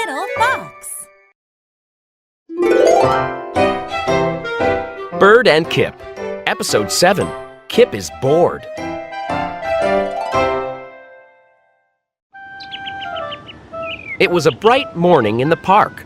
little fox. Bird and Kip. Episode 7. Kip is bored. It was a bright morning in the park.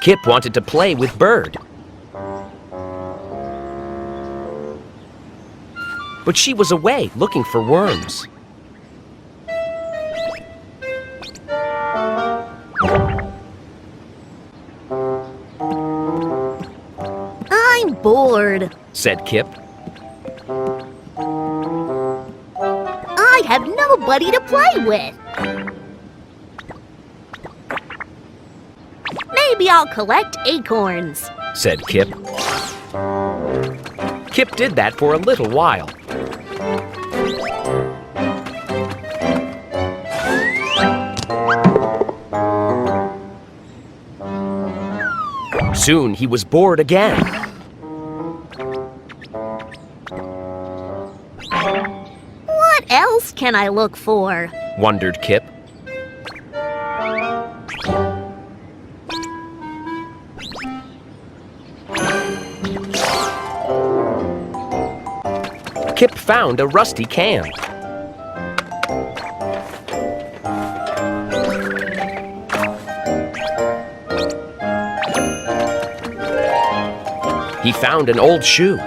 Kip wanted to play with Bird. But she was away looking for worms. I'm bored, said Kip. I have nobody to play with. Maybe I'll collect acorns, said Kip. Kip did that for a little while. Soon he was bored again. What else can I look for? Wondered Kip. Kip found a rusty can. He found an old shoe.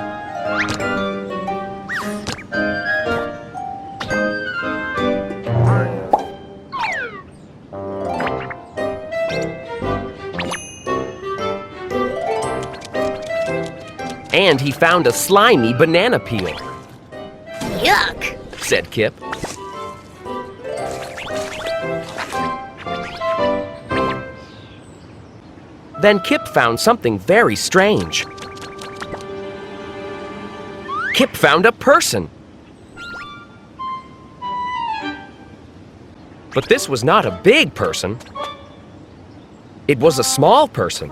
And he found a slimy banana peel. Yuck, said Kip. Then Kip found something very strange. Kip found a person. But this was not a big person. It was a small person.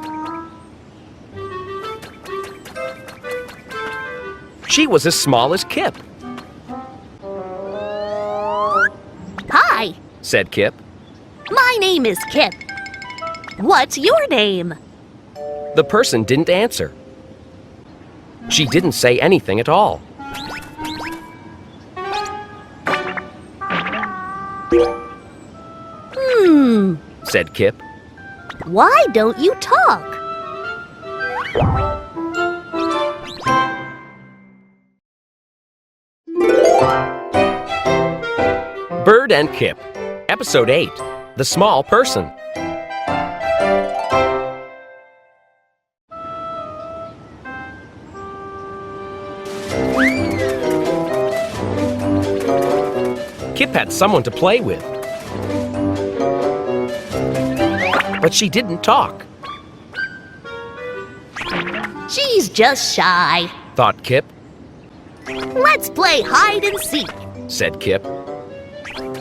She was as small as Kip. Hi, said Kip. my name is Kip. What's your name? The person didn't answer. She didn't say anything at all. Said Kip. Why don't you talk? Bird and Kip. Episode 8. The Small Person. Kip had someone to play with. But she didn't talk, She's just shy. thought Kip. Let's play hide and seek. Said Kip.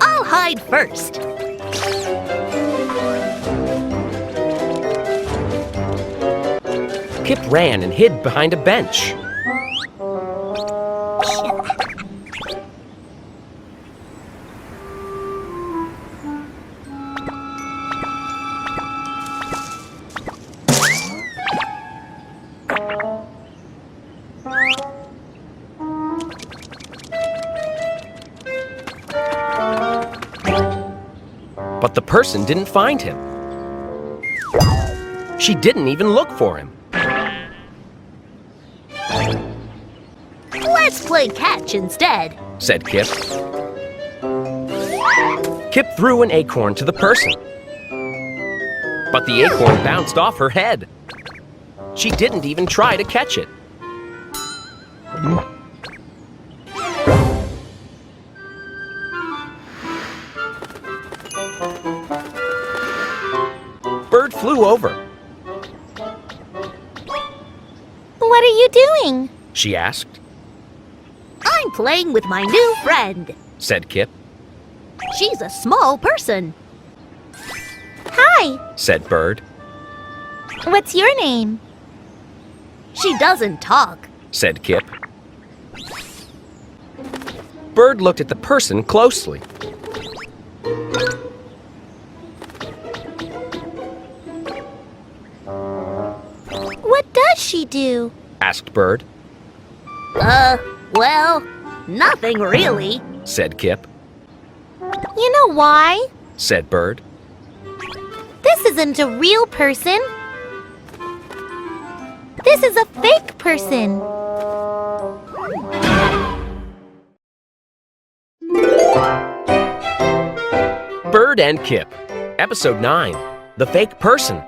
I'll hide first. Kip ran and hid behind a bench. But the person didn't find him. She didn't even look for him. Let's play catch instead, said Kip. Kip threw an acorn to the person. But the acorn bounced off her head. She didn't even try to catch it. Bird flew over. What are you doing? She asked, I'm playing with my new friend, said Kip. She's a small person. Hi, said Bird. what's your name? She doesn't talk. Said Kip. Bird looked at the person closely. What does she do? Asked Bird. Well, nothing really. Said Kip. You know why? Said Bird. This isn't a real person. This is a fake person. Bird and Kip. Episode 9. The Fake Person.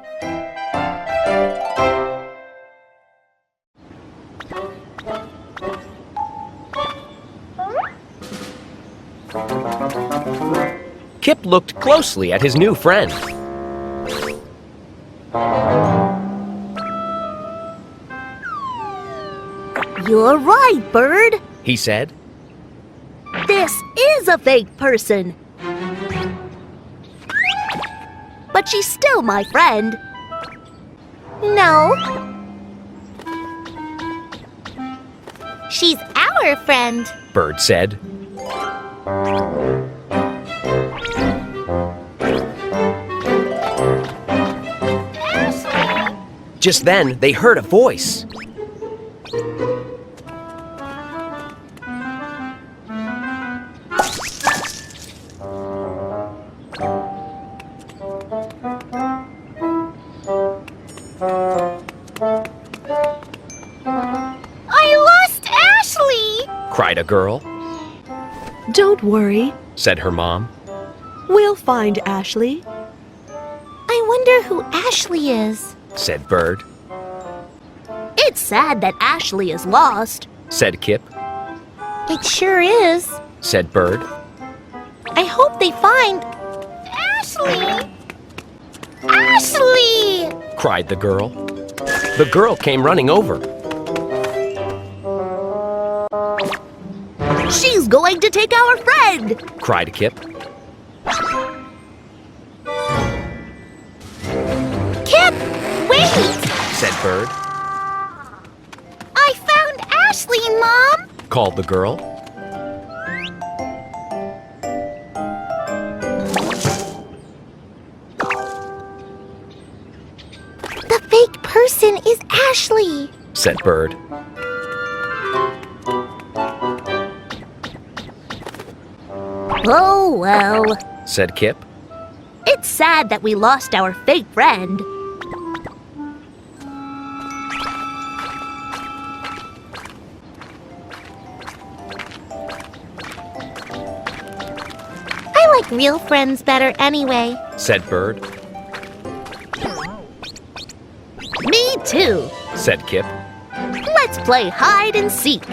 Kip looked closely at his new friend. You're right, Bird. He said. This is a fake person. But she's still my friend. No. She's our friend. Bird said. Just then, they heard a voice. I lost Ashley! Cried a girl. Don't worry. Said her mom. We'll find Ashley. I wonder who Ashley is. Said Bird. It's sad that Ashley is lost. Said Kip. It sure is. Said Bird. I hope they find Ashley! Ashley! Cried the girl. The girl came running over. She's going to take our friend. Cried Kip. Kip, wait! Said Bird. I found Ashley, Mom! Called the girl. The fake person is Ashley. Said Bird. Oh, well. Said Kip. It's sad that we lost our fake friend. I like real friends better anyway. Said Bird. Me too. Said Kip. Let's play hide and seek.